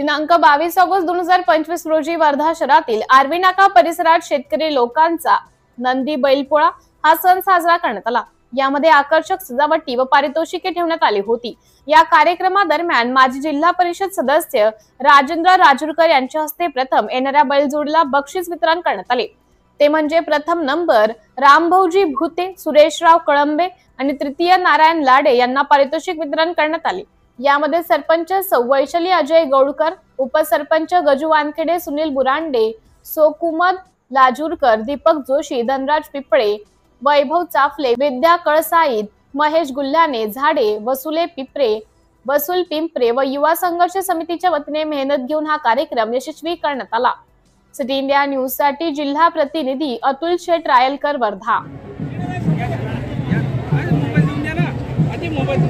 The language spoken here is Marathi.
दिनांक 22 ऑगस्ट 2025 रोजी वर्धा शहरातील आर्वी नाका परिसरात शेतकरी लोकांचा नंदी बैलपोळा हा सण साजरा करण्यात आला। यामध्ये आकर्षक सजावटी व पारितोषिके ठेवण्यात आली होती। या कार्यक्रमादरम्यान माजी जिल्हा परिषद सदस्य राजेंद्र राजूरकर यांच्या हस्ते प्रथम येणाऱ्या बैलजोडीला बक्षीस वितरण करण्यात आले। ते म्हणजे प्रथम नंबर रामभाऊजी भुते, सुरेशराव कळंबे आणि तृतीय नारायण लाडे यांना पारितोषिक वितरण करण्यात आले। यामध्ये सरपंच सौ वैशाली अजय गौडकर, उपसरपंच गजू वानखेडे, सुनील बुरांडे, सोकुमद लाजूरकर, दीपक जोशी, धनराज पिपळे, वैभव चाफले, विद्या कळसाईत, महेश गुल्हाने झाडे, वसूल पिंपरे व युवा संघर्ष समितीच्या वतीने मेहनत घेऊन हा कार्यक्रम यशस्वी करण्यात आला। सिटी इंडिया न्यूज साठी जिल्हा प्रतिनिधी अतुल शेठ रायलकर, वर्धा। मोबाईल